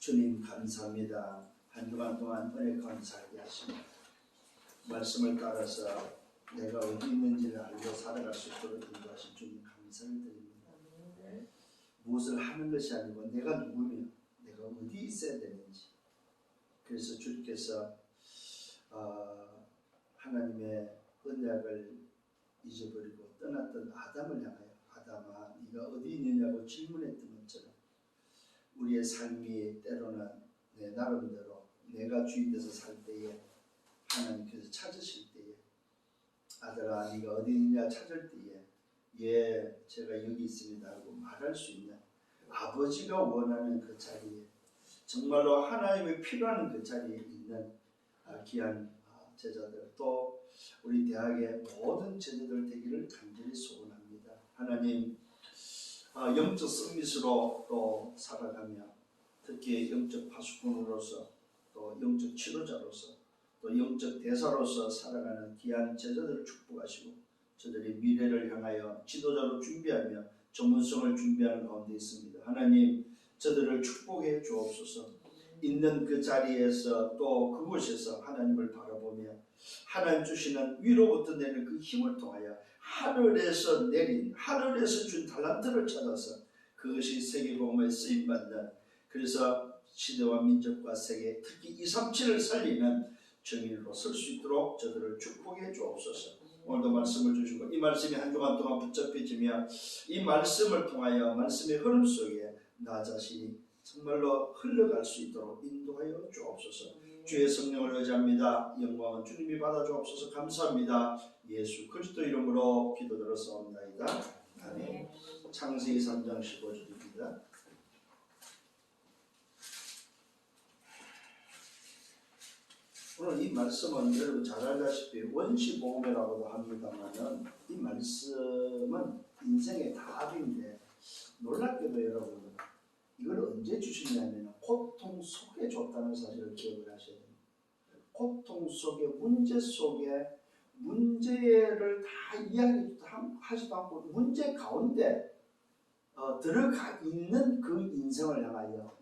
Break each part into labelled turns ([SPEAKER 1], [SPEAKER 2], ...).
[SPEAKER 1] 주님 감사합니다. 한 주간 동안 은혜 감사하게 하시고 말씀을 따라서 내가 어디 있는지를 알고 살아갈 수 있도록 인도하신 주님 감사를 드립니다. 무엇을 하는 것이 아니고 내가 누구며 내가 어디 있어야 되는지. 그래서 주께서 하나님의 언약을 잊어버리고 떠났던 아담을 향하여 아담아 네가 어디 있느냐고 질문했던 것처럼 우리의 삶이 때로는 내 나름대로 내가 주인돼서 살 때에 하나님께서 찾으실 때에 아들아 네가 어디 있느냐 찾을 때에 예 제가 여기 있습니다 하고 말할 수 있는 아버지가 원하는 그 자리에 정말로 하나님이 필요한 그 자리에 있는 귀한 제자들 또 우리 대학의 모든 제자들 되기를 간절히 소원합니다. 하나님 영적 서밋으로 또 살아가며 특히 영적 파수꾼으로서 또 영적 치료자로서 또 영적 대사로서 살아가는 귀한 제자들을 축복하시고 저들이 미래를 향하여 지도자로 준비하며 전문성을 준비하는 가운데 있습니다. 하나님 저들을 축복해 주옵소서. 있는 그 자리에서 또 그곳에서 하나님을 바라보며 하나님 주시는 위로부터 내는 그 힘을 통하여 하늘에서 내린 하늘에서 준 달란트를 찾아서 그것이 세계복음에 쓰임받는 그래서 시대와 민족과 세계 특히 237을 살리는 정인으로 설 수 있도록 저들을 축복해 주옵소서. 오늘도 말씀을 주시고 이 말씀이 한 주간 동안 붙잡혀지며 이 말씀을 통하여 말씀의 흐름 속에 나 자신이 정말로 흘러갈 수 있도록 인도하여 주옵소서. 주의 성령을 의지합니다. 영광은 주님이 받아 주옵소서. 감사합니다. 예수 그리스도 이름으로 기도드렸사옵나이다. 아멘. 창세기 3장 15절입니다. 오늘 이 말씀은 여러분 잘 알다시피 원시복음이라고도 합니다만은 이 말씀은 인생의 답인데 놀랍게도 여러분 이걸 언제 주시냐면 고통 속에 줬다는 사실을 기억을 하셔야 됩니다. 고통 속에 문제 속에 문제를 다 이야기하지도 않고 문제 가운데 들어가 있는 그 인생을 향하여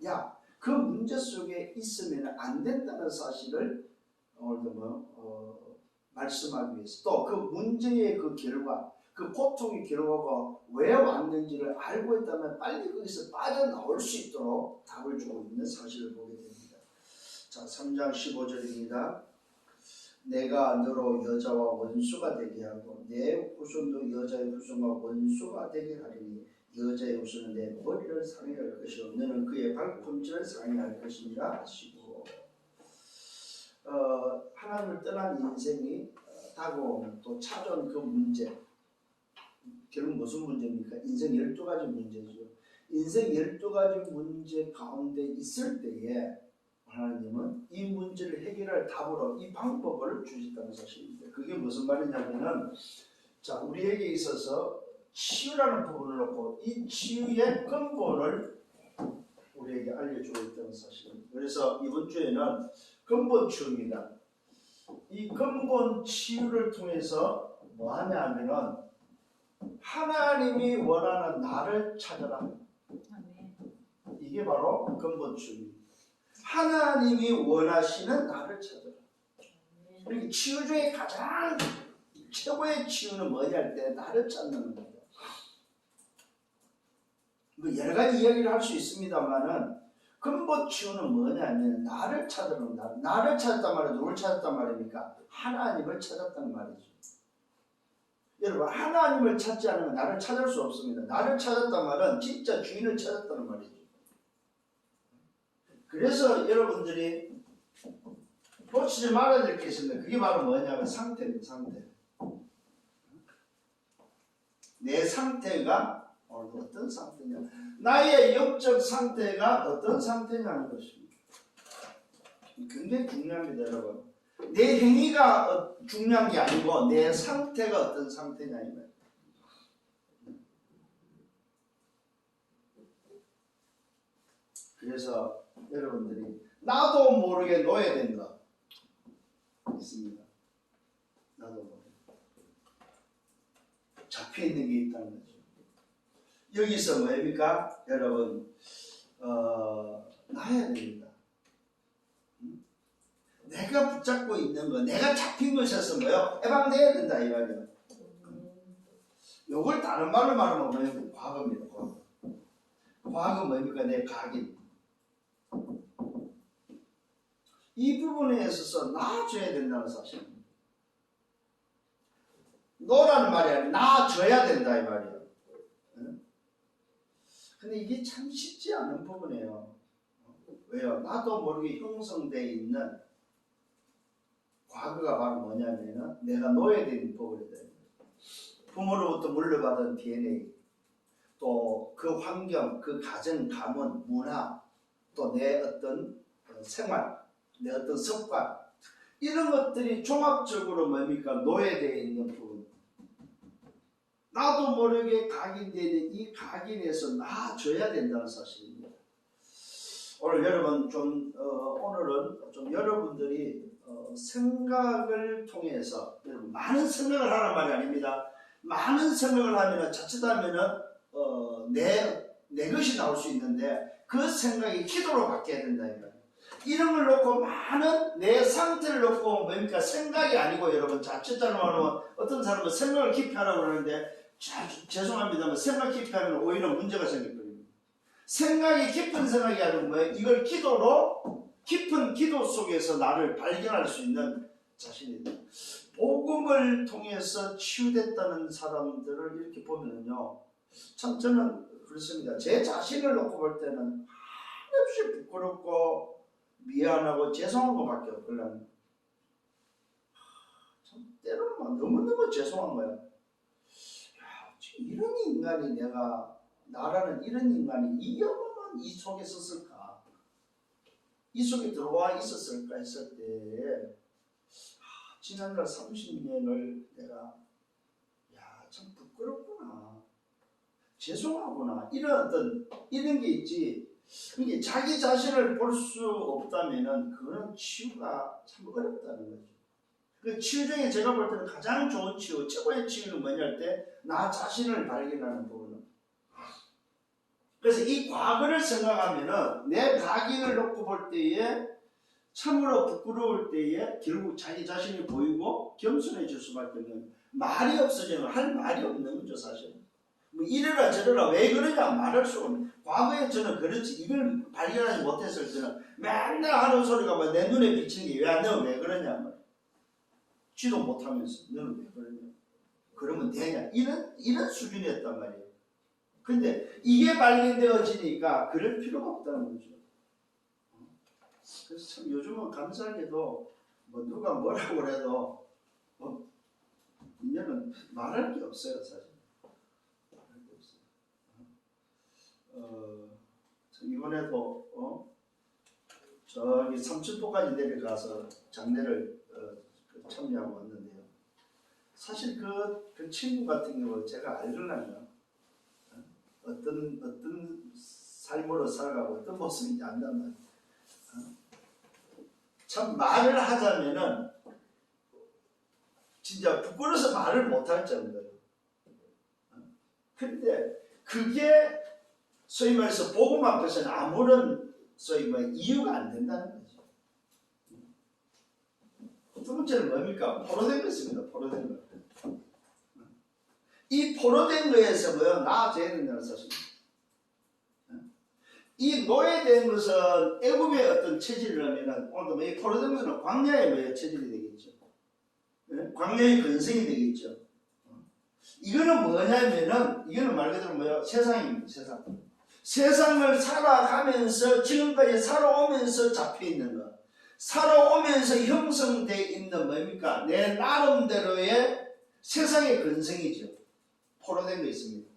[SPEAKER 1] 그 문제 속에 있으면 안 된다는 사실을 오늘도 말씀하기 위해서 또 그 문제의 그 결과 그 고통의 결과가 왜 왔는지를 알고 있다면 빨리 거기서 빠져나올 수 있도록 답을 주고 있는 사실을 보게 됩니다. 자, 3장 15절입니다. 내가 너로 여자와 원수가 되게 하고 내 후손도 여자의 후손과 원수가 되게 하리니 여자의 후손은 내 머리를 상해할 것이요 너는 그의 발꿈치를 상해할 것이니라 하시고 하나님을 떠난 인생이 다가오면 또 찾아온 그 문제 결국 무슨 문제입니까? 인생 12가지 문제죠. 인생 12가지 문제 가운데 있을 때에 하나님은 이 문제를 해결할 답으로 이 방법을 주셨다는 사실입니다. 그게 무슨 말이냐면은 자 우리에게 있어서 치유라는 부분을 놓고 이 치유의 근본을 우리에게 알려주고 있다는 사실입니다. 그래서 이번 주에는 근본 치유입니다. 이 근본 치유를 통해서 뭐 하냐 하면은 하나님이 원하는 나를 찾아라. 이게 바로 근본 치유입니다. 하나님이 원하시는 나를 찾아라. 그러니까 치유 중에 가장 최고의 치유는 뭐냐 할 때 나를 찾는 겁니다. 여러 가지 이야기를 할 수 있습니다만은 근본 치유는 뭐냐면 나를 찾으는 나를 찾았단 말이에요. 누굴 찾았단 말입니까? 하나님을 찾았단 말이죠. 여러분 하나님을 찾지 않으면 나를 찾을 수 없습니다. 나를 찾았단 말은 진짜 주인을 찾았다는 말이죠. 그래서 여러분들이 놓치지 말아야 될 게 있습니다. 그게 바로 뭐냐면 상태입니다. 상태. 내 상태가 오늘 어떤 상태냐 나의 영적 상태가 어떤 상태냐는 것입니다. 굉장히 중요합니다. 여러분 내 행위가 중요한 게 아니고 내 상태가 어떤 상태냐 이 말. 그래서 여러분들이 나도 모르게 노예된 거 있습니다. 나도 모르게 잡혀있는 게 있다는 거죠. 여기서 뭐입니까? 여러분 놔야 됩니다. 내가 붙잡고 있는 거, 내가 잡힌 것에서 뭐요? 해방돼야 된다 이 말이에요. 요걸 다른 말로 말하면 뭐예요? 과거입니다. 과거. 과거 뭡니까? 내 각인. 이 부분에 있어서 놔줘야 된다는 사실입니다. 노라는 말이 아니라 놔줘야 된다 이 말이에요. 근데 이게 참 쉽지 않은 부분이에요. 왜요? 나도 모르게 형성되어 있는 과거가 바로 뭐냐면은 내가 노예된 부분이다. 부모로부터 물려받은 DNA, 또 그 환경, 그 가정, 가문, 문화, 또 내 어떤 생활, 내 어떤 습관, 이런 것들이 종합적으로 뭡니까? 노예되어 있는 부분. 나도 모르게 각인되는 이 각인에서 놔줘야 된다는 사실입니다. 오늘 여러분 오늘은 좀 여러분들이 생각을 통해서 여러분 많은 생각을 하란 말이 아닙니다. 많은 생각을 하면은 자칫하면은 내 것이 나올 수 있는데 그 생각이 기도로 바뀌어야 된다 이거예요. 이런 걸 놓고 많은 내 상태를 놓고 뭡니까? 생각이 아니고 여러분 자칫하면 어떤 사람은 생각을 깊이 하라고 그러는데 죄송합니다만 생각 깊이 하면 오히려 문제가 생겨버립니다. 생각이 깊은 생각이 아니고 뭐예요? 이걸 기도로 깊은 기도 속에서 나를 발견할 수 있는 자신이다. 복음을 통해서 치유됐다는 사람들을 이렇게 보면요, 참 저는 그렇습니다. 제 자신을 놓고 볼 때는 한없이 부끄럽고 미안하고 죄송한 것밖에 없거든요. 참 때로는 너무너무 죄송한 거야. 이런 인간이 나라는 이런 인간이 이 영혼은 이 속에 있었을까? 이 속에 들어와 있었을까 했을 때 지난날 30년을 내가 참 부끄럽구나, 죄송하구나, 이런 게 있지. 이게 자기 자신을 볼 수 없다면은 그거는 치유가 참 어렵다는 거죠. 그 치유 중에 제가 볼 때는 가장 좋은 치유, 최고의 치유는 뭐냐 할 때 나 자신을 발견하는 부분은. 그래서 이 과거를 생각하면은 내 각인을 놓고 볼 때에 참으로 부끄러울 때에 결국 자기 자신이 보이고 겸손해질 수밖에 없는, 말이 없어지면 할 말이 없는 거죠 사실. 뭐 이래라 저래라 왜 그러냐 말할 수 없는. 과거에 저는 그렇지 이걸 발견하지 못했을 때는 맨날 하는 소리가 뭐 내 눈에 비치는 게 왜 너는 왜 그러냐 말. 지도 못하면서 너는 왜 그러냐. 그러면 되냐. 이런 수준이었단 말이에요. 근데 이게 발견되어지니까 그럴 필요가 없다는 거죠. 그래서 참 요즘은 감사하게도 뭐 누가 뭐라고 그래도 이제는 말할 게 없어요 사실. 말할 게 없어요. 이번에도 저기 삼천포까지 내려가서 장례를 참여하고 왔는데요. 사실 그 친구 같은 경우 제가 알려면 어떤 삶으로 살아가고 어떤 모습인지 안단 말이에요. 참 말을 하자면은 진짜 부끄러워서 말을 못할 정도예요. 그런데 그게 소위 말해서 복음 앞에서는 아무런 소위 이유가 안 된다는 거죠. 두 번째는 뭡니까? 포로된 것입니다. 포로된 것. 이 포로된 거에서 나아져야 된다는 사실입니다. 이 노예된 것은 애굽의 어떤 체질이라면 오늘도 이 포로된 것은 광야의 체질이 되겠죠. 광야의 근성이 되겠죠. 이거는 뭐냐면은 이거는 말 그대로 세상입니다. 세상을 살아가면서 지금까지 살아오면서 잡혀있는 것, 살아오면서 형성되어 있는 뭡니까? 내 나름대로의 세상의 근성이죠. 포로된 거 있습니다.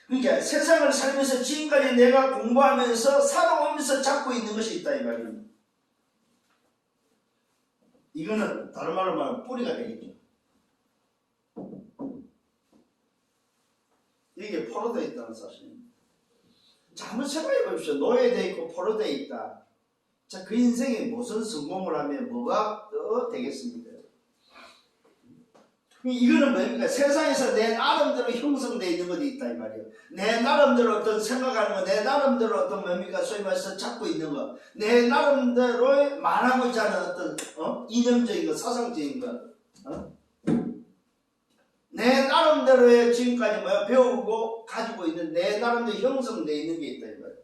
[SPEAKER 1] 그러니까 세상을 살면서 지금까지 내가 공부하면서 살아오면서 잡고 있는 것이 있다 이 말입니다. 이거는 다른 말로 말하면 뿌리가 되겠죠. 이게 포로되어 있다는 사실입니다. 자, 한번 생각해 보십시오. 노예되어 있고 포로되어 있다. 자, 그 인생에 무슨 성공을 하면 뭐가 되겠습니까? 이거는 뭡니까? 세상에서 내 나름대로 형성되어 있는 것이 있다 이 말이에요. 내 나름대로 어떤 생각하는 거, 내 나름대로 어떤 뭡니까? 소위 말해서 잡고 있는 거, 내 나름대로 말하고자 하는 어떤 이념적인 거, 사상적인 거, 내 나름대로의 지금까지 배우고 가지고 있는 내 나름대로 형성되어 있는 게 있다 이 말이에요.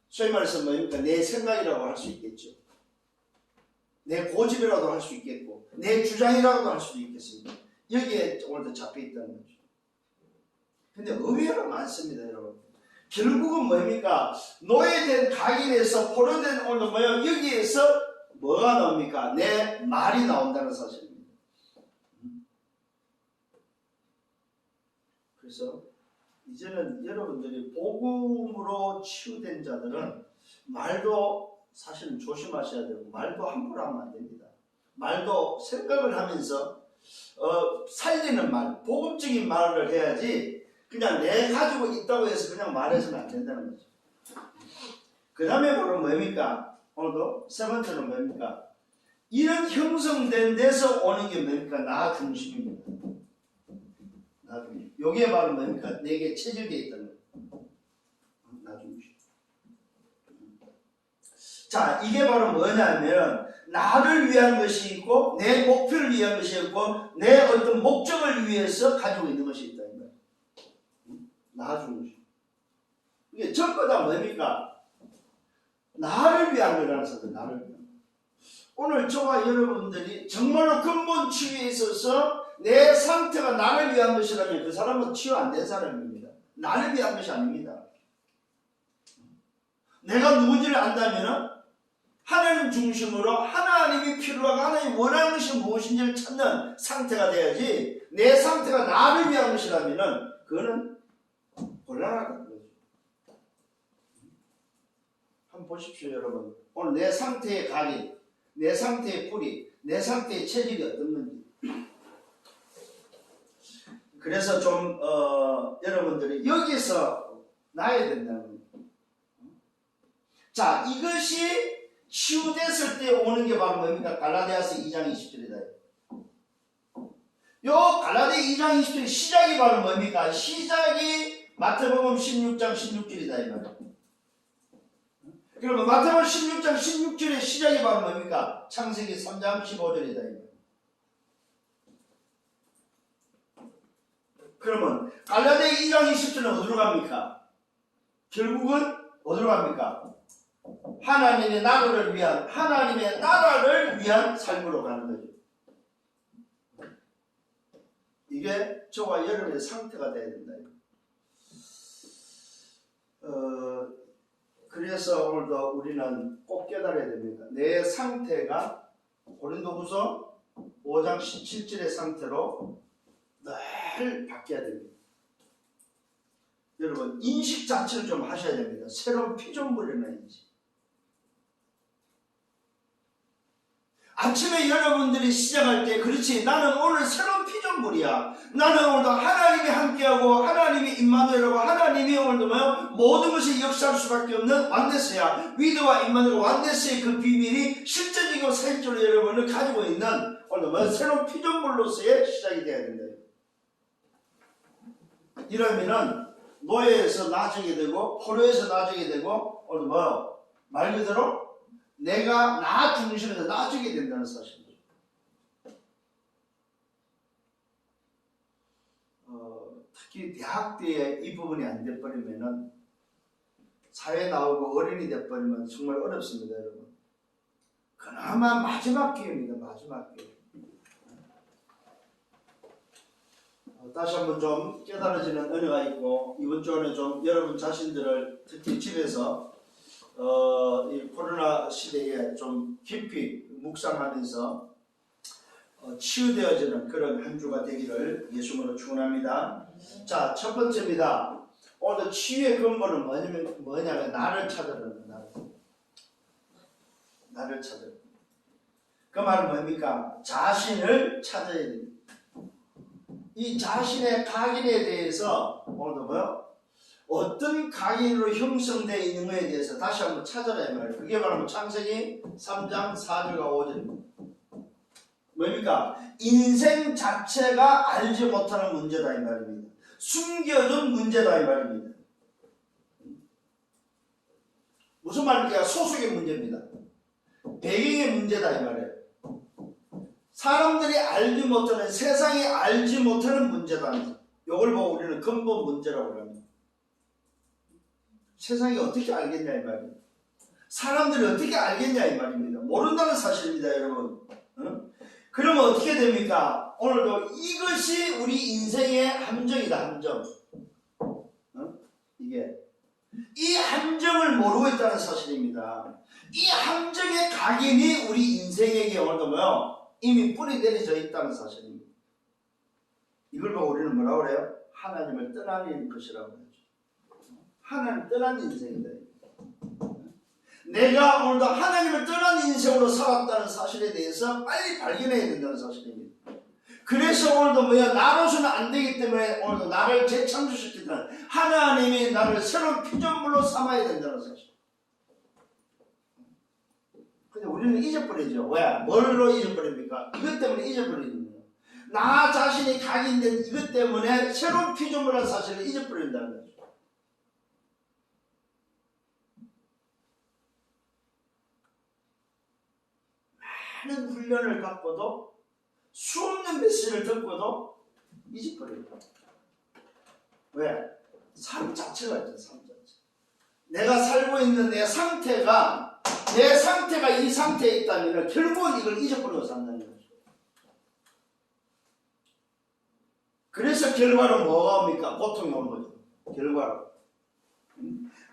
[SPEAKER 1] 소위 말해서 뭡니까? 내 생각이라고 할 수 있겠죠. 내 고집이라도 할 수 있겠고, 내 주장이라고도 할 수도 있겠습니다. 여기에 오늘도 잡혀 있다는 거죠. 근데 의외로 많습니다, 여러분. 결국은 뭡니까? 노예된 각인에서 포로된 오늘 뭐예요? 여기에서 뭐가 나옵니까? 내 말이 나온다는 사실입니다. 그래서 이제는 여러분들이 복음으로 치유된 자들은 말도 사실은 조심하셔야 되고, 말도 함부로 하면 안 됩니다. 말도 생각을 하면서 살리는 말, 복음적인 말을 해야지 그냥 내 가지고 있다고 해서 그냥 말해서는 안 된다는 거죠. 그 다음에 바로 뭡니까? 오늘도 세 번째는 뭡니까? 이런 형성된 데서 오는 게 뭡니까? 나 중심입니다. 나 중심. 여기에 바로 뭡니까? 내게 체질되어 있다는 거예요. 나 중심. 자, 이게 바로 뭐냐면 나를 위한 것이 있고 내 목표를 위한 것이 있고 내 어떤 목적을 위해서 가지고 있는 것이 있다. 나 중심. 이게 전부 다 뭡니까? 나를 위한 거라서 나를 위한 거. 오늘 저와 여러분들이 정말로 근본 치유에 있어서 내 상태가 나를 위한 것이라면 그 사람은 치유 안 된 사람입니다. 나를 위한 것이 아닙니다. 내가 누군지를 안다면 하나님 중심으로 하나님이 필요하고 하나님이 원하는 것이 무엇인지를 찾는 상태가 돼야지, 내 상태가 나를 위한 것이라면 그거는 곤란하다는 거죠. 한번 보십시오, 여러분. 오늘 내 상태의 각인, 내 상태의 뿌리, 내 상태의 체질이 어떤 건지. 그래서 좀 여러분들이 여기서 나야 된다는 거예요. 자, 이것이 치유됐을 때 오는 게 바로 뭡니까? 갈라디아서 2장 20절이다. 요 갈라디아 2장 20절 시작이 바로 뭡니까? 시작이 마태복음 16장 16절이다 이 말이에요. 그러면 마태복음 16장 16절의 시작이 바로 뭡니까? 창세기 3장 15절이다 이 말이에요. 그러면 갈라디아 2장 20절은 어디로 갑니까? 결국은 어디로 갑니까? 하나님의 나라를 위한 삶으로 가는 거죠. 이게 저와 여러분의 상태가 돼야 된다. 그래서 오늘도 우리는 꼭 깨달아야 됩니다. 내 상태가 고린도후서 5장 17절의 상태로 늘 바뀌어야 됩니다. 여러분 인식 자체를 좀 하셔야 됩니다. 새로운 피조물이라는 인식. 아침에 여러분들이 시작할 때 그렇지 나는 오늘 새로운 피조물이야. 나는 오늘도 하나님이 함께하고 하나님이 임마누엘하고 하나님이 오늘도 모든 것이 역사할 수밖에 없는 완네스야. 위드와 임마누엘 완네스의 그 비밀이 실제적이고 사실적으로 여러분을 가지고 있는 오늘도 새로운 피조물로서의 시작이 되어야 된다. 이러면은 노예에서 나아지게 되고 포로에서 나아지게 되고 오늘도 말 그대로 내가 나 중심에서 나아지게 된다는 사실이죠. 특히 대학 때에 이 부분이 안 돼버리면은 사회 나오고 어른이 돼버리면 정말 어렵습니다, 여러분. 그나마 마지막 기회입니다, 마지막 기회. 다시 한번 좀 깨달아지는 은혜가 있고 이번 주에는 좀 여러분 자신들을 특히 집에서 이 코로나 시대에 좀 깊이 묵상하면서 치유되어지는 그런 한 주가 되기를 예수님으로 축원합니다. 자, 첫 번째입니다. 오늘 치유의 근본은 뭐냐면 나를 찾으라는 거예요. 나를 찾으라. 그 말은 뭡니까? 자신을 찾아야 됩니다. 이 자신의 각인에 대해서 오늘도 어떤 각인으로 형성되어 있는 것에 대해서 다시 한번 찾아라 이 말이에요. 그게 바로 창세기 3장 4절과 5절입니다. 뭡니까? 인생 자체가 알지 못하는 문제다 이 말입니다. 숨겨둔 문제다 이 말입니다. 무슨 말입니까? 소속의 문제입니다. 배경의 문제다 이 말이에요. 사람들이 알지 못하는, 세상이 알지 못하는 문제다. 이걸 보고 우리는 근본 문제라고 합니다. 세상이 어떻게 알겠냐 이 말이에요. 사람들이 어떻게 알겠냐 이 말입니다. 모른다는 사실입니다 여러분. 그러면 어떻게 됩니까? 오늘도 이것이 우리 인생의 함정이다. 함정. 이게 이 함정을 모르고 있다는 사실입니다. 이 함정의 각인이 우리 인생에게 오늘도 뭐요? 이미 뿌리 내려져 있다는 사실입니다. 이걸 보고 우리는 뭐라고 그래요? 하나님을 떠나는 것이라고 하죠. 하나님을 떠난 인생이다. 내가 오늘도 하나님을 떠난 인생으로 살았다는 사실에 대해서 빨리 발견해야 된다는 사실입니다. 그래서 오늘도 뭐야? 나로서는 안 되기 때문에 오늘도 나를 재창조시키는 하나님이 나를 새로운 피조물로 삼아야 된다는 사실. 근데 우리는 잊어버리죠. 왜? 뭘로 잊어버립니까? 이것 때문에 잊어버리는 거예요. 나 자신이 각인된 이것 때문에 새로운 피조물이라는 사실을 잊어버린다는 거죠. 많은 훈련을 갖고도 수없는 메시지를 듣고도 잊어버려요. 왜? 삶 자체가 있죠. 삶 자체. 내가 살고 있는 내 상태가 이 상태에 있다면 결국은 이걸 잊어버리고 산다는 거죠. 그래서 결과로 뭐가 옵니까? 고통이 오는 거죠. 결과로.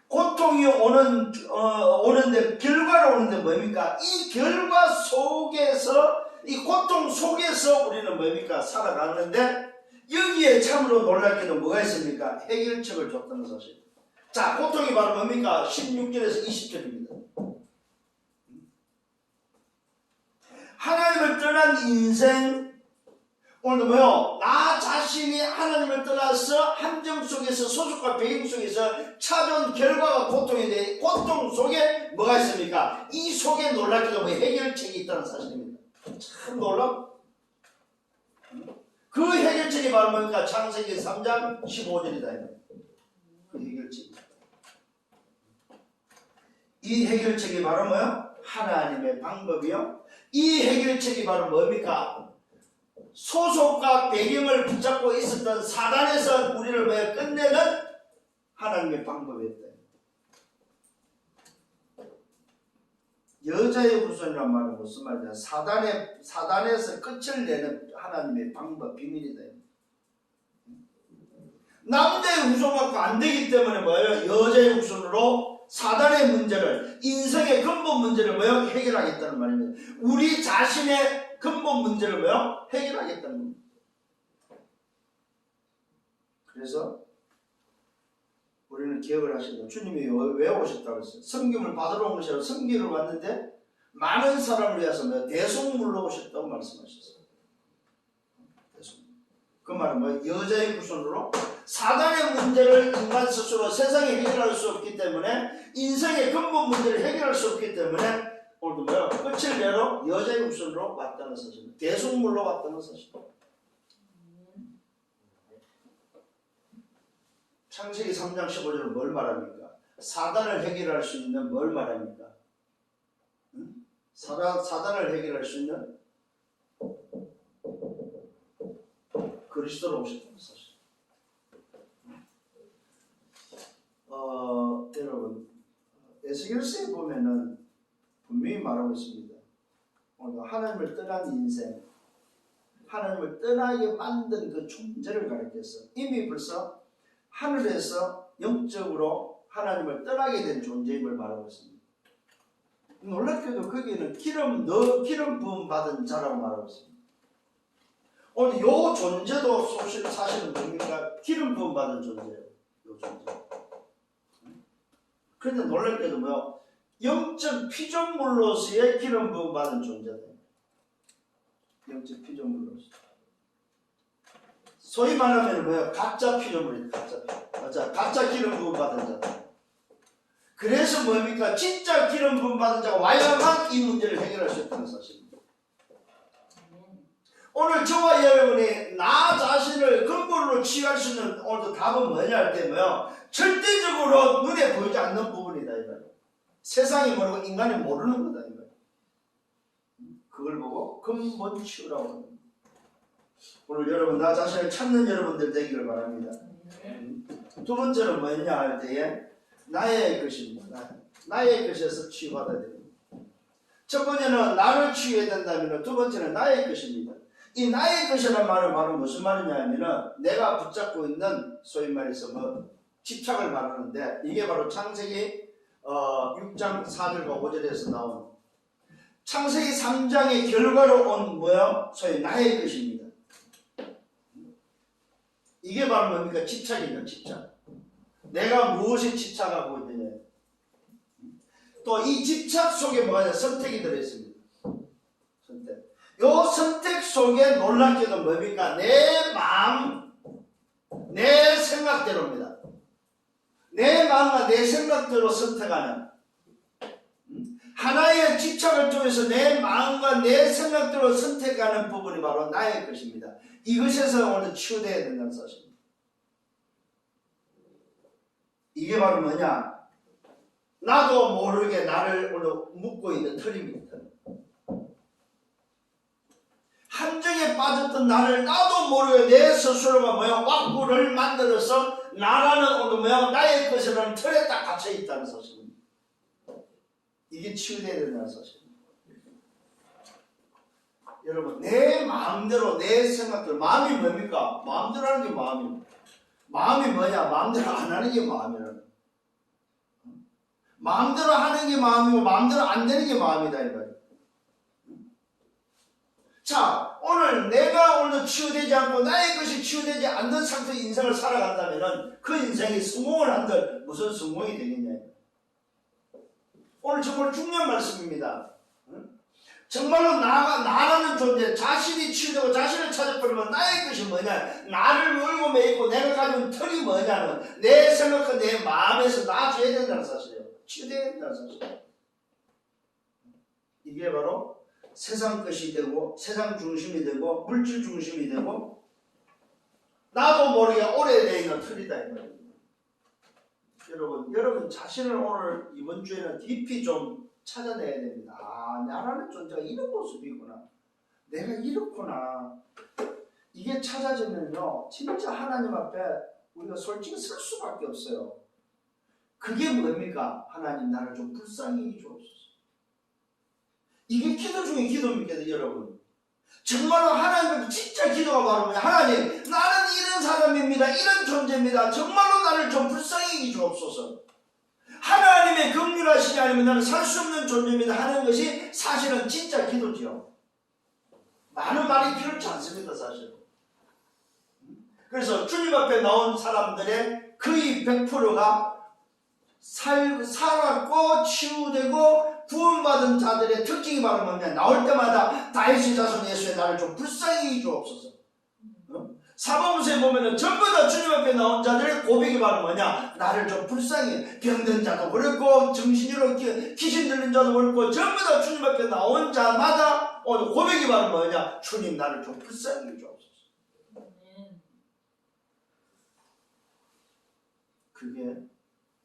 [SPEAKER 1] 고통이 오는데 결과로 오는데 뭡니까? 이 결과 속에서, 이 고통 속에서 우리는 뭡니까? 살아가는데 여기에 참으로 놀랄 게는 뭐가 있습니까? 해결책을 줬다는 사실. 자, 고통이 바로 뭡니까? 16절에서 20절입니다. 하나님을 떠난 인생, 오늘도 뭐요? 나 자신이 하나님을 떠나서 함정 속에서, 소속과 배경 속에서 찾아온 결과가 고통인데, 고통 속에 뭐가 있습니까? 이 속에 놀랍게도 뭐 해결책이 있다는 사실입니다. 참 놀랍. 그 해결책이 바로 뭡니까? 창세기 3장 15절이다. 그 해결책. 이 해결책이 바로 뭐요? 하나님의 방법이요. 이 해결책이 바로 뭡니까? 소속과 배경을 붙잡고 있었던 사단에서 우리를 왜 끝내는 하나님의 방법이었다. 여자의 후손이란 말은 무슨 말이냐? 사단에서 끝을 내는 하나님의 방법, 비밀이다. 남자의 후손 갖고 안 되기 때문에 뭐예요? 여자의 후손으로 사단의 문제를, 인생의 근본 문제를 뭐예요? 해결하겠다는 말입니다. 우리 자신의 근본 문제를 뭐예요? 해결하겠다는 겁니다. 그래서 우리는 기억을 하셔야 돼요. 주님이 왜 오셨다고 했어요? 성김을 받으러 온 것이 아니라 성기를 왔는데 많은 사람을 위해서 대속물로 오셨다고 말씀하셨어요. 대속물. 그 말은 뭐 여자의 후손으로 사단의 문제를 인간 스스로 세상에 해결할 수 없기 때문에, 인생의 근본 문제를 해결할 수 없기 때문에 오늘도 뭐요? 끝을 내러 여자의 후손으로 왔다는 사실입니다. 대속물로 왔다는 사실입니다. 창세기 3장 15절은 뭘 말합니까? 사단을 해결할 수 있는 뭘 말합니까? 사단을 해결할 수 있는 그리스도로 오셨다는 사실. 여러분, 에스겔서에 보면은 분명히 말하고 있습니다. 하나님을 떠난 인생, 하나님을 떠나게 만든 그 존재를 가리켜서 이미 벌써 하늘에서 영적으로 하나님을 떠나게 된 존재임을 말하고 있습니다. 놀랍게도 거기에는 기름 부음 받은 자라고 말하고 있습니다. 오늘 요 존재도 사실은 뭡니까? 기름 부음 받은 존재예요. 요 존재. 그런데 놀랍게도 뭐요? 영적 피조물로서의 기름 부음 받은 존재다. 영적 피조물로서. 소위 말하면 뭐예요? 가짜 피조물이다. 가짜 기름 부음 받은 자다. 그래서 뭡니까? 진짜 기름 부음 받은 자가 와야만 이 문제를 해결할 수 있다는 사실입니다. 오늘 저와 여러분이 나 자신을 근본으로 치유할 수 있는 오늘도 답은 뭐냐 할 때 뭐요? 절대적으로 눈에 보이지 않는 부분이다 이 말이에요. 세상이 모르고 인간이 모르는 거다 이 말이에요. 그걸 보고 근본 치유라고 합니다. 오늘 여러분 나 자신을 찾는 여러분들 되기를 바랍니다. 두 번째는 뭐냐 할 때에 나의 것입니다. 나의 것에서 치유받아야 됩니다. 첫 번째는 나를 치유해야 된다면 두 번째는 나의 것입니다. 이 나의 것이라는 말은 바로 무슨 말이냐 하면은 내가 붙잡고 있는 소위 말해서 뭐 집착을 말하는데 이게 바로 창세기 6장 4절과 5절에서 나온 창세기 3장의 결과로 온 뭐야? 소위 나의 것입니다. 이게 바로 뭡니까? 집착이죠. 집착. 내가 무엇에 집착하고 있느냐. 또 이 집착 속에 뭐가 있냐? 선택이 들어있습니다. 선택. 요 선택 속에 놀랍게도 뭡니까? 내 마음, 내 생각대로입니다. 내 마음과 내 생각대로 선택하는 하나의 집착을 통해서 내 마음과 내 생각대로 선택하는 부분이 바로 나의 것입니다. 이것에서 오늘 치유되어야 된다는 사실입니다. 이게 바로 뭐냐? 나도 모르게 나를 오늘 묶고 있는 틀입니다. 함정에 빠졌던 나를 나도 모르게 내 스스로가 뭐야? 왁구를 만들어서 나라는 오늘 뭐야? 나의 것이라는 틀에 딱 갇혀 있다는 사실입니다. 이게 치유되어야 된다는 사실입니다. 여러분 내 마음대로 내 생각대로 마음이 뭡니까? 마음대로 하는 게 마음입니다. 마음이 뭐냐? 마음대로 안 하는 게 마음이라는 거예요. 마음대로 하는 게 마음이고 마음대로 안 되는 게 마음이다 이 말이에요. 자, 오늘 내가 오늘도 치유되지 않고 나의 것이 치유되지 않는 상태의 인생을 살아간다면 그 인생이 성공을 한들 무슨 성공이 되겠냐. 오늘 정말 중요한 말씀입니다. 정말로 나라는 존재, 자신이 치유되고 자신을 찾아버리면 나의 것이 뭐냐? 나를 물고 매이고 내가 가진 틀이 뭐냐면 내 생각과 내 마음에서 놔줘야 된다는 사실이에요. 치유되어야 된다는 사실이에요. 이게 바로 세상 것이 되고 세상 중심이 되고 물질 중심이 되고 나도 모르게 오래되어 있는 틀이다 이 말이에요. 여러분 자신을 오늘 이번 주에는 깊이 좀 찾아내야 됩니다. 아, 나라는 존재가 이런 모습이구나. 내가 이렇구나. 이게 찾아지면요 진짜 하나님 앞에 우리가 솔직히 설 수밖에 없어요. 그게 뭡니까? 하나님 나를 좀 불쌍히 주옵소서. 이게 기도 중에 기도입니까 여러분? 정말로 하나님 진짜 기도가 바로 뭐냐? 하나님 나는 이런 사람입니다. 이런 존재입니다. 정말로 나를 좀 불쌍히 주옵소서. 하나님의 긍휼하시지 않으면 나는 살 수 없는 존재입니다 하는 것이 사실은 진짜 기도죠. 많은 말이 필요치 않습니다 사실. 그래서 주님 앞에 나온 사람들의 거의 100%가 살았고 치유되고 구원받은 자들의 특징이 바로 뭐냐? 나올 때마다 다윗의 자손 예수의 나를 좀 불쌍히 주옵소서. 사복음서에 보면은 전부 다 주님 앞에 나온 자들의 고백이 바로 뭐냐? 나를 좀 불쌍히. 병든 자도 그렇고 정신으로 귀신 들린 자도 그렇고 전부 다 주님 앞에 나온 자마다 오늘 고백이 바로 뭐냐? 주님 나를 좀 불쌍히 주옵소서. 그게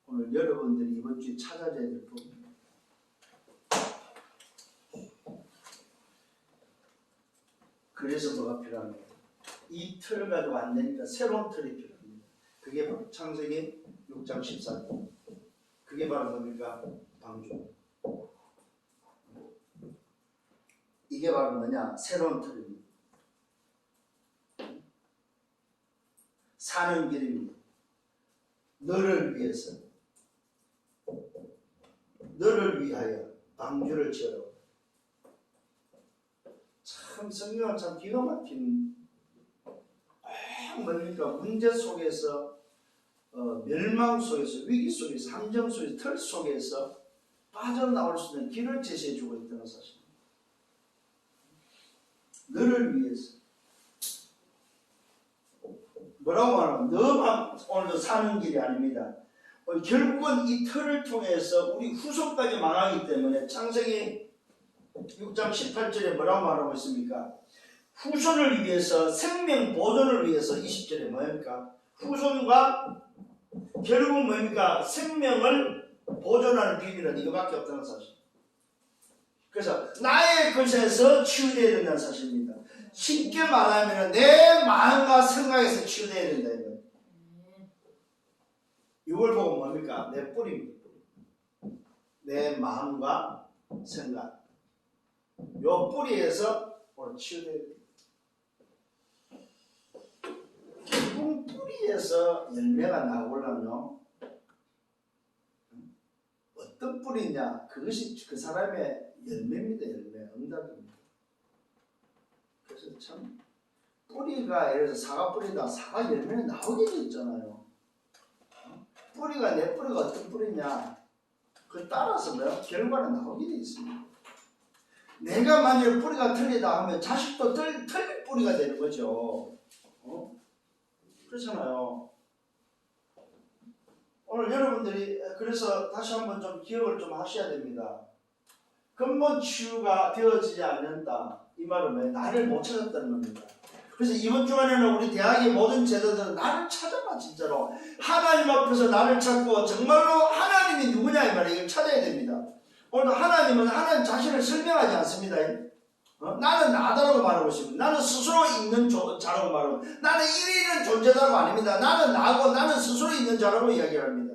[SPEAKER 1] 오늘 여러분들이 이번 주에 찾아야 될 부분입니다. 그래서 뭐가 필요합니까? 이 틀을 가지고 안 되니까 새로운 틀이 필요합니다. 그게 바로 창세기 6장 14절. 그게 바로 뭡니까? 방주. 이게 바로 뭐냐? 새로운 틀입니다. 사는 길입니다. 너를 위해서, 너를 위하여 방주를 지으라고. 참 성경은 참 기가 막힌 뭡니까? 문제 속에서 멸망 속에서 위기 속에서 함정 속에서 틀 속에서 빠져나올 수 있는 길을 제시해주고 있다는 사실입니다. 너를 위해서 뭐라고 말하면 너만 오늘도 사는 길이 아닙니다. 결국은 이 틀을 통해서 우리 후손까지 망하기 때문에 창세기 6장 18절에 뭐라고 말하고 있습니까? 후손을 위해서 생명 보존을 위해서 20절에 뭡니까? 후손과 결국 뭡니까? 생명을 보존하는 비밀은 이거밖에 없다는 사실. 그래서 나의 것에서 치유되어야 된다는 사실입니다. 쉽게 말하면 내 마음과 생각에서 치유되어야 된다. 이걸 보고 뭡니까? 내 뿌리입니다. 내 마음과 생각. 요 뿌리에서 오늘 치유되어야 됩니다. 결국 뿌리에서 열매가 나오려면 어떤 뿌리냐? 그것이 그 사람의 열매입니다. 열매, 응답입니다. 그래서 참 뿌리가 예를 들어서 사과 뿌리다 사과 열매는 나오게 있잖아요. 뿌리가 내 뿌리가 어떤 뿌리냐? 그 따라서 뭐야? 결과는 나오게 돼 있습니다. 내가 만약 뿌리가 틀리다 하면 자식도 틀린 뿌리가 되는 거죠. 그렇잖아요. 오늘 여러분들이 그래서 다시 한번 좀 기억을 좀 하셔야 됩니다. 근본 치유가 되어지지 않는다. 이 말은 왜? 나를 못 찾았다는 겁니다. 그래서 이번 주간에는 우리 대학의 모든 제자들은 나를 찾아봐. 진짜로 하나님 앞에서 나를 찾고 정말로 하나님이 누구냐 이 말이에요. 이걸 찾아야 됩니다. 오늘도 하나님은 하나님 자신을 설명하지 않습니다. 나는 나다라고 말하고 있습니다. 나는 스스로 있는 자라고 말하고, 나는 이런 존재다라고 아닙니다. 나는 나고 나는 스스로 있는 자라고 이야기합니다.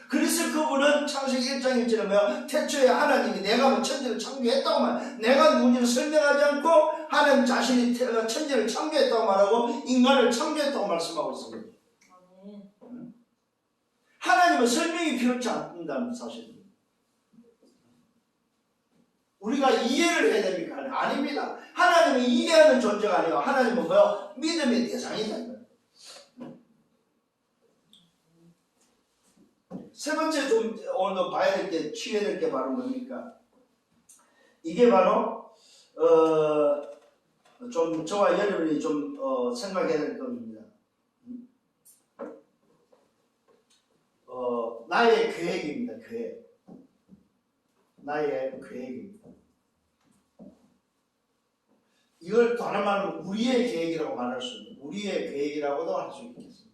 [SPEAKER 1] 그래서 그분은 창세기 1장 1절에 뭐야? 태초에 하나님이 내가 천지를 창조했다고 말, 내가 누군지를 설명하지 않고 하나님 자신이 천지를 창조했다고 말하고 인간을 창조했다고 말씀하고 있습니다. 하나님은 설명이 필요치 않는다는 사실입니다. 우리가 이해를 해야 됩니까? 아닙니다. 하나님은 이해하는 존재가 아니고 하나님은 뭐요? 믿음의 대상이다. 세 번째 좀 오늘 봐야 될 게, 취해야 될 게 바로 뭡니까? 이게 바로 좀 저와 여러분이 좀 생각해야 될 겁니다. 나의 계획입니다. 계획. 나의 계획입니다. 이걸 다른 말로 우리의 계획이라고 말할 수 있는, 우리의 계획이라고도 할 수 있겠습니다.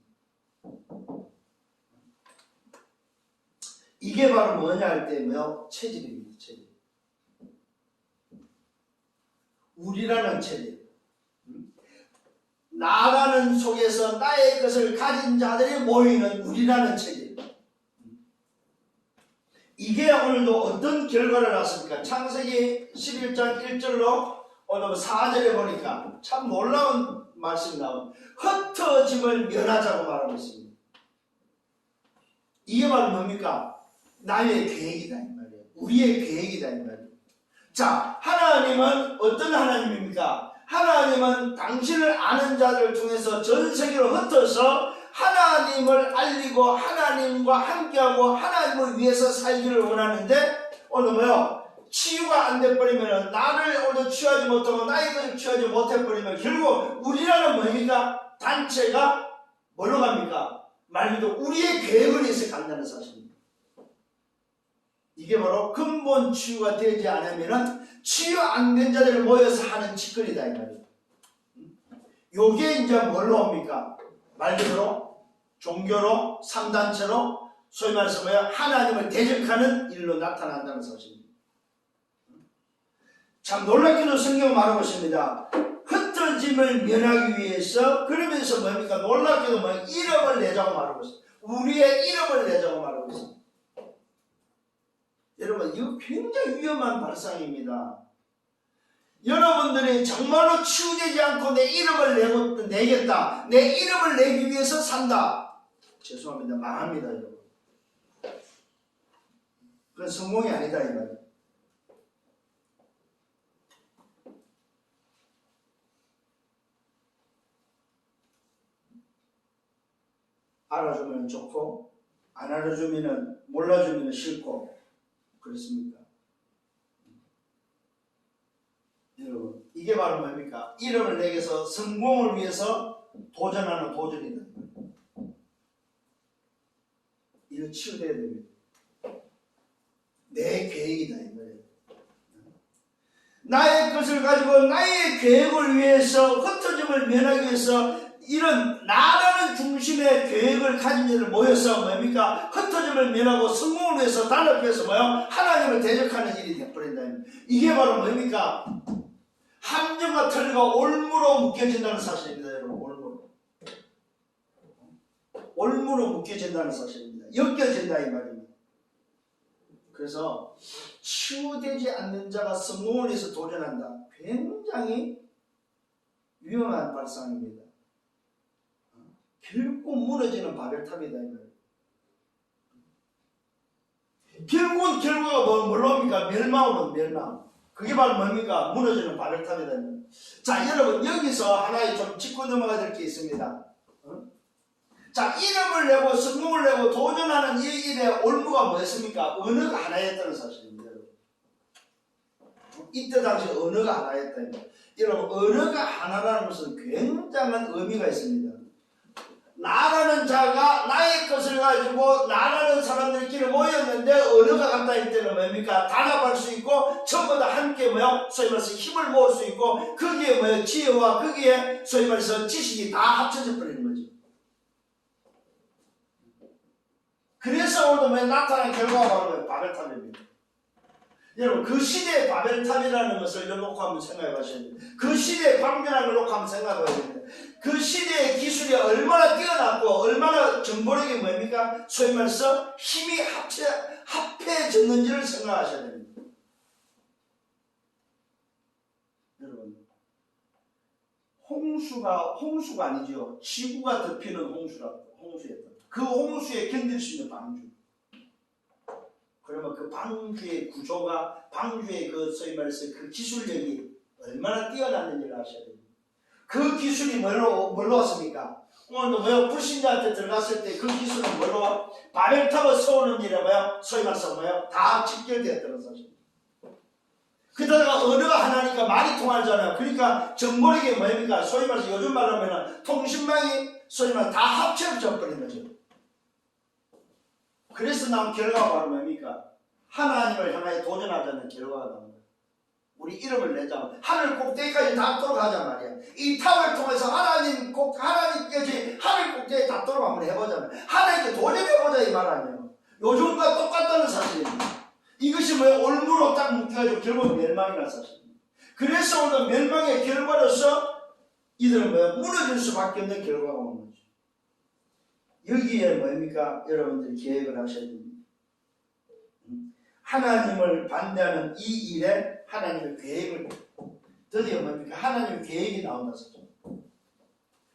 [SPEAKER 1] 이게 바로 뭐냐 할 때면 체질입니다. 체질. 우리라는 체질. 나라는 속에서 나의 것을 가진 자들이 모이는 우리라는 체질. 이게 오늘도 어떤 결과를 낳습니까? 창세기 11장 1절로 오늘 4절에 보니까 참 놀라운 말씀이 나옵니다. 흩어짐을 면하자고 말하고 있습니다. 이게 바로 뭡니까? 나의 계획이다 이 말이에요. 우리의 계획이다 이 말이에요. 자, 하나님은 어떤 하나님입니까? 하나님은 당신을 아는 자들을 통해서 전 세계로 흩어서 하나님을 알리고 하나님과 함께하고 하나님을 위해서 살기를 원하는데 오늘 뭐요? 치유가 안 돼버리면 나를 오늘 치유하지 못하고 나의 것을 치유하지 못해버리면 결국 우리라는 뭡니까? 단체가 뭘로 갑니까? 말 그대로 우리의 계획을 위해서 간다는 사실입니다. 이게 바로 근본 치유가 되지 않으면 치유 안 된 자들을 모여서 하는 짓거리다 이 말이에요. 요게 이제 뭘로 옵니까? 말 그대로 종교로 3단체로 소위 말해서 뭐야? 하나님을 대적하는 일로 나타난다는 사실입니다. 참 놀랍게도 성경은 말하고 있습니다. 흩어짐을 면하기 위해서 그러면서 뭡니까? 놀랍게도 뭐 이름을 내자고 말하고 있습니다. 우리의 이름을 내자고 말하고 있습니다. 여러분 이거 굉장히 위험한 발상입니다. 여러분들이 정말로 치유되지 않고 내 이름을 내겠다. 내 이름을 내기 위해서 산다. 죄송합니다. 망합니다. 여러분. 그건 성공이 아니다 이 말이에요. 알아주면 좋고 안 알아주면 몰라주면 싫고 그렇습니까? 여러분 이게 바로 뭡니까? 이름을 내게서 성공을 위해서 도전하는 도전이다. 이거 치유돼야 됩니다. 내 계획이다 이 말이에요. 나의 것을 가지고 나의 계획을 위해서 흩어짐을 면하기 위해서 이런 나라는 중심의 계획을 가진 자들 모여서 뭡니까? 흩어짐을 면하고 성공을 위해서 단합해서 뭐요? 하나님을 대적하는 일이 되어버린다. 이게 바로 뭡니까? 함정과 틀과 올무로 묶여진다는 사실입니다. 여러분, 올무로 묶여진다는 사실입니다. 엮여진다 이 말입니다. 그래서 치유되지 않는 자가 성공을 위해서 도전한다. 굉장히 위험한 발상입니다. 결국 무너지는 바벨탑이다 이 말이에요. 결국은 결과가 뭘로 옵니까? 멸망으로 멸망. 그게 바로 뭡니까? 무너지는 바벨탑이다. 자, 여러분 여기서 하나의 좀 짚고 넘어가야 될 게 있습니다. 자, 이름을 내고 성공을 내고 도전하는 이 일의 올무가 뭐였습니까? 언어가 하나였다는 사실입니다. 이때 당시 언어가 하나였다. 여러분, 언어가 하나라는 것은 굉장한 의미가 있습니다. 나라는 자가 나의 것을 가지고 나라는 사람들끼리 모였는데 언어가 같다 할 때는 뭡니까? 단합할 수 있고 전부 다 함께 뭐요? 소위 말해서 힘을 모을 수 있고 거기에 뭐요? 지혜와 거기에 소위 말해서 지식이 다 합쳐져 버리는 거죠. 그래서 오늘도 뭐 나타난 결과가 바로 바벨탑입니다. 여러분 그 시대의 바벨탑이라는 것을 놓고 한번 생각해 보셔야 돼요. 그 시대의 광변한 걸 놓고 한번 생각해 봐야 됩니다. 그 시대의 기술이 얼마나 뛰어났고 얼마나 정보력이 뭡니까? 소위 말해서 힘이 합해졌는지를 생각하셔야 됩니다. 여러분 홍수가 아니죠. 지구가 덮이는 홍수였다. 그 홍수에 견딜 수 있는 방주. 그러면 그 방주의 구조가, 방주의 그 소위 말해서 그 기술력이 얼마나 뛰어났는지를 아셔야 됩니다. 그 기술이 뭘로 왔습니까? 오늘도 뭐요? 불신자한테 들어갔을 때 그 기술은 뭘로? 바벨탑을 세우는 일에 뭐요? 소위 말해서 뭐요? 다 직결되었다는 사실입니다. 그러다가 언어가 하나니까 말이 통하잖아요. 그러니까 정보력이 뭡니까? 소위 말해서 요즘 말로 하면 통신망이 소위 말해서 다 합쳐져 버린 거죠. 그래서 나온 결과가 바로 뭡니까? 하나님을 향하여 도전하자는 결과가 나온 거예요. 우리 이름을 내자. 하늘 꼭대기까지 닿도록 하자 말이야. 이 탑을 통해서 하나님께서 하늘 꼭대기에 닿도록 한번 해보자. 하나님께 도전해보자 이 말 아니에요. 요즘과 똑같다는 사실입니다. 이것이 뭐예요? 올무로 딱 묶여가지고 결국 멸망이라는 사실입니다. 그래서 오늘 멸망의 결과로서 이들은 뭐예요? 무너질 수밖에 없는 결과가 오는 거죠. 여기에 뭡니까? 여러분들이 계획을 하셔야 됩니다. 하나님을 반대하는 이 일에 하나님의 계획을 드디어 뭡니까? 하나님의 계획이 나온다.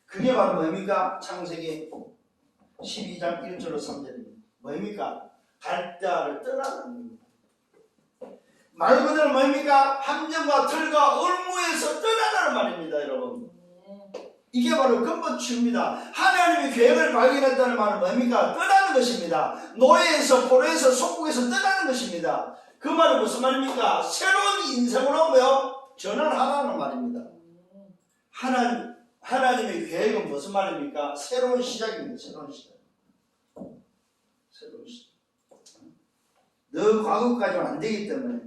[SPEAKER 1] 그게 바로 뭡니까? 창세기 12장 1절로 3절입니다. 뭡니까? 갈대아를 떠나는 겁니다. 말 그대로 뭡니까? 함정과 틀과 올무에서 떠나라는 말입니다. 여러분. 이게 바로 근본치입니다. 하나님의 계획을 발견했다는 말은 뭡니까? 떠나는 것입니다. 노예에서 포로에서 속국에서 떠나는 것입니다. 그 말은 무슨 말입니까? 새로운 인생으로 뭐요? 전환하라는 말입니다. 하나님의 계획은 무슨 말입니까? 새로운 시작입니다. 새로운 시작. 너 과거까지는 안 되기 때문에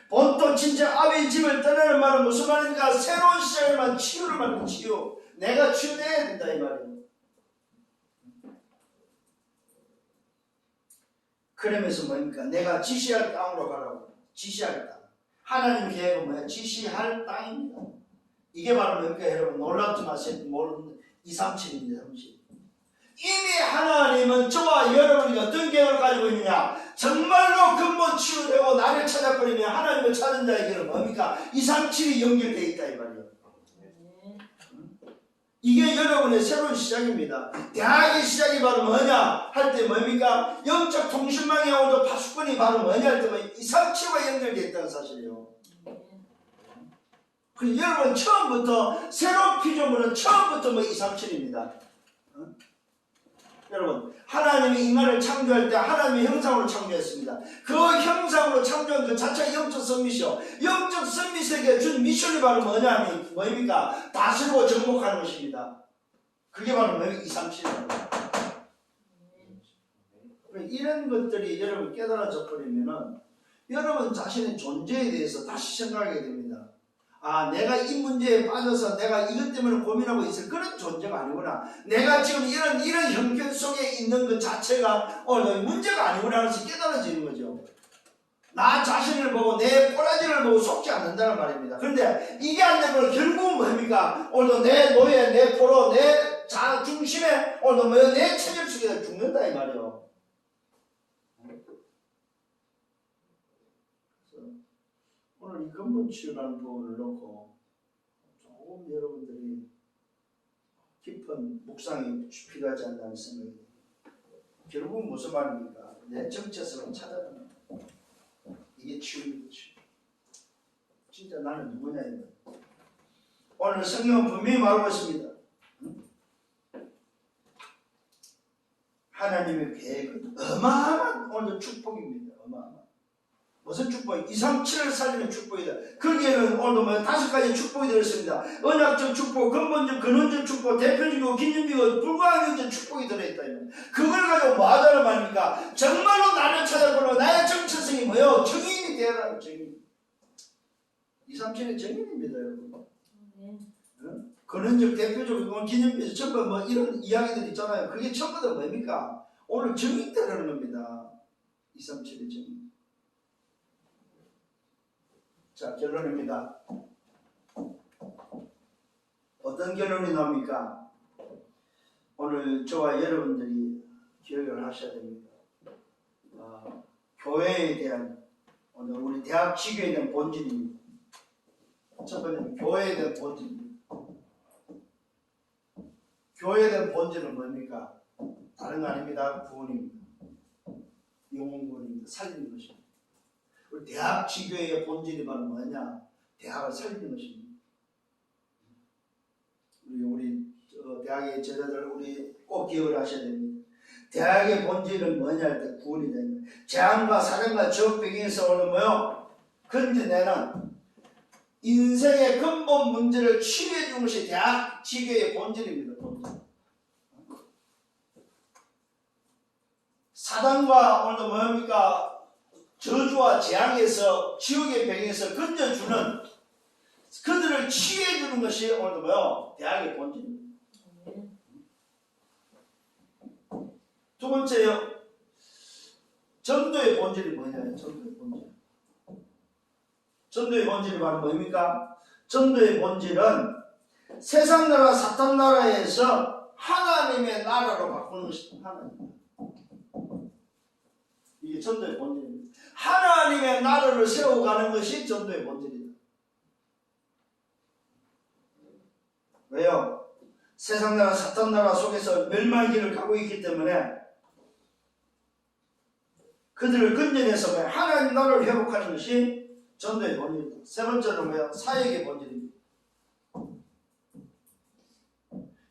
[SPEAKER 1] 본토 친척 아버지 집을 떠나는 말은 무슨 말입니까? 새로운 시작을 말하는 치유를 말하는 치유. 내가 치유돼야 된다 이 말이에요. 그러면서 뭡니까? 내가 지시할 땅으로 가라고. 지시할 땅. 하나님 계획은 뭐야? 지시할 땅입니다. 이게 바로 뭡니까? 여러분 놀랍지 마세요. 237입니다. 30. 이미 하나님은 저와 여러분이 어떤 계획을 가지고 있느냐? 정말로 근본 치유되고 나를 찾아버리면 하나님을 찾은 자에게는 뭡니까? 237이 연결되어 있다 이 말이에요. 이게 여러분의 새로운 시작입니다. 대학의 시작이 바로 뭐냐 할 때 뭡니까? 영적 통신망에 오도 파수꾼이 바로 뭐냐 할 때 237과 연결되어 있다는 사실이에요. 그래서 여러분 처음부터 새로운 피조물은 처음부터 237입니다. 여러분 하나님이 인간을 창조할 때 하나님의 형상으로 창조했습니다. 그 형상으로 창조한 그 자체가 영적 선미시오. 영적 선미세에게 준 미션이 바로 뭡니까? 다스리고 정복하는 것입니다. 그게 바로 237입니다. 이런 것들이 여러분 깨달아져 버리면은 여러분 자신의 존재에 대해서 다시 생각하게 됩니다. 내가 이 문제에 빠져서 내가 이것 때문에 고민하고 있을 그런 존재가 아니구나. 내가 지금 이런 형편 속에 있는 그 자체가 문제가 아니구나 해서 깨달아지는 거죠. 나 자신을 보고 내 꼬라지를 보고 속지 않는다는 말입니다. 그런데 이게 안 되면 결국은 뭡니까? 오늘도 내 노예, 내 포로, 내 중심에 오늘도 내 체질 속에서 죽는다 이 말이에요. 오늘 이 근본 치유라는 부분을 놓고 조금 여러분들이 깊은 묵상이 필요하지 않나는 생각이 듭니다. 결국은 무슨 말입니까? 내 정체성을 찾아가는 이게 치유입니다. 진짜 나는 누구냐 이거. 오늘 성경은 분명히 말하고 있습니다. 하나님의 계획은 어마어마한 오늘 축복입니다. 어마어마한. 무슨 축복? 2, 3, 7을 살리는 축복이다. 거기에는 오늘 5가지 축복이 들어있습니다. 언약적 축복, 근본적, 근원적 축복, 대표적이고 기념비고 불가항력적 축복이 들어있다. 그걸 가지고 뭐 하자는 말입니까? 정말로 나를 찾아보는 나의 정체성이 뭐예요? 정인이 되어라. 정인. 2, 3, 7의 정인입니다, 여러분. 근원적, 대표적이고 기념비적 전부 이런 이야기들 있잖아요. 그게 전부 다 뭡니까? 오늘 정인 되라는 겁니다. 2, 3, 7의 정인. 자, 결론입니다. 어떤 결론이 나옵니까? 오늘 저와 여러분들이 기억을 하셔야 됩니다. 교회에 대한 오늘 우리 대학 지교에 대한 본질입니다. 첫 번째는 교회에 대한 본질입니다. 교회에 대한 본질은 뭡니까? 다른 거 아닙니다. 구원입니다. 영혼 구원입니다. 살리는 것입니다. 우리 대학 지교의 본질이 바로 뭐냐? 대학을 살리는 것입니다. 우리 대학의 제자들 우리 꼭 기억을 하셔야 됩니다. 대학의 본질은 뭐냐 할 때 구원이 됩니다. 재앙과 사랑과 적병에서 오는 뭐요? 건져내는 인생의 근본 문제를 치유해 주는 것이 대학 지교의 본질입니다. 본질. 사단과 오늘 뭡니까? 저주와 재앙에서 지옥의 병에서 건져주는 그들을 치유해주는 것이 오늘 뭐요? 대학의 본질입니다. 두 번째요. 전도의 본질이 뭐냐? 전도의 본질. 전도의 본질이 바로 뭡니까? 전도의 본질은 세상 나라 사탄 나라에서 하나님의 나라로 바꾸는 것입니다. 하나님. 이게 전도의 본질입니다. 하나님의 나라를 세워가는 것이 전도의 본질이다. 왜요? 세상 나라 사탄 나라 속에서 멸망의 길을 가고 있기 때문에 그들을 건져내서 하나님 나라를 회복하는 것이 전도의 본질입니다. 세 번째는 뭐예요? 사역의 본질입니다.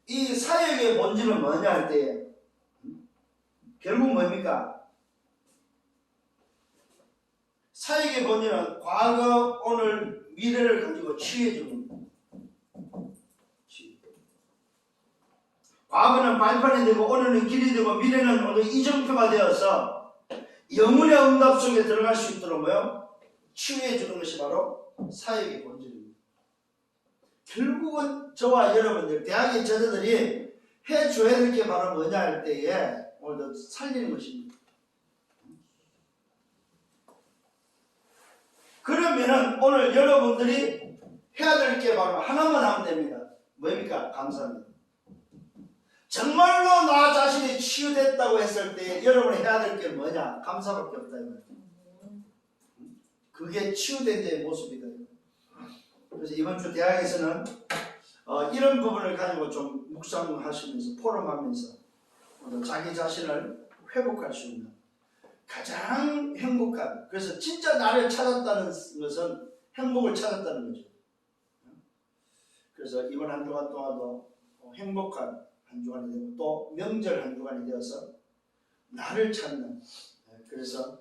[SPEAKER 1] 이 사역의 본질은 뭐냐 할 때 결국 뭡니까? 사역의 본질은 과거, 오늘, 미래를 가지고 치유해주는 겁니다. 과거는 발판이 되고 오늘은 길이 되고 미래는 오늘 이정표가 되어서 영혼의 응답 속에 들어갈 수 있도록 뭐요? 치유해주는 것이 바로 사역의 본질입니다. 결국은 저와 여러분들 대학의 제자들이 해줘야 될 게 바로 뭐냐 할 때에 오늘도 살리는 것입니다. 그러면은 오늘 여러분들이 해야 될 게 바로 하나만 하면 됩니다. 뭡니까? 감사합니다. 정말로 나 자신이 치유됐다고 했을 때 여러분이 해야 될 게 뭐냐? 감사밖에 없다. 그게 치유된 자의 모습이다. 그래서 이번 주 대학에서는 이런 부분을 가지고 좀 묵상하시면서 포럼하면서 자기 자신을 회복할 수 있는 가장 행복한, 그래서 진짜 나를 찾았다는 것은 행복을 찾았다는 거죠. 그래서 이번 한 주간 동안도 행복한 한 주간이 되고 또 명절 한 주간이 되어서 나를 찾는, 그래서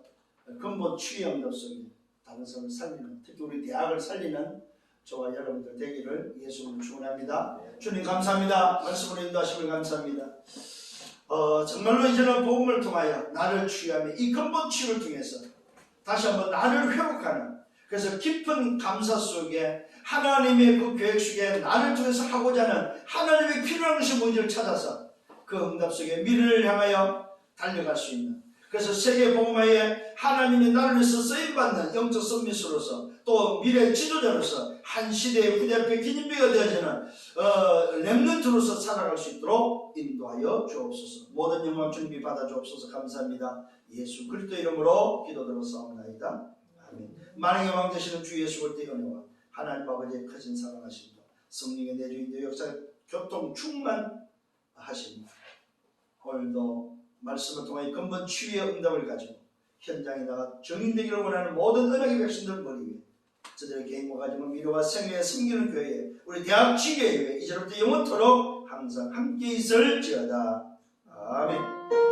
[SPEAKER 1] 근본 치유 영역 속에 다른 사람을 살리는, 특히 우리 대학을 살리는 저와 여러분들 되기를 예수님을 축원합니다. 주님 감사합니다. 말씀으로 인도하심을 감사합니다. 정말로 이제는 복음을 통하여 나를 치유하며 이 근본 치유를 통해서 다시 한번 나를 회복하는, 그래서 깊은 감사 속에 하나님의 그 계획 속에 나를 통해서 하고자 하는 하나님의 필요한 것이 뭔지를 찾아서 그 응답 속에 미래를 향하여 달려갈 수 있는, 그래서 세계복음화에 하나님이 나를 위해서 쓰임받는 영적 서밋으로서 또 미래 지도자로서 한 시대의 후대표의 기념비가 되어지는 렘넌트로서 살아갈 수 있도록 인도하여 주옵소서. 모든 영광 준비 받아 주옵소서. 감사합니다. 예수 그리스도 이름으로 기도드렸사옵나이다. 아멘. 만왕의 왕 되시는 주 예수 그리스도의 은혜와 하나님 아버지의 크신 사랑하심과 성령의 내주인도 역사 교통 충만하십니다. 오늘도 말씀을 통해 근본 치유의 응답을 가지고 현장에 나가 정인되기를 원하는 모든 은혜의 백성들 머리 위에 저들의 개인과 가정을 미래와 생애에 섬기는 교회에 우리 대학 지교회 이제부터 영원토록 항상 함께 있을지어다. 아멘.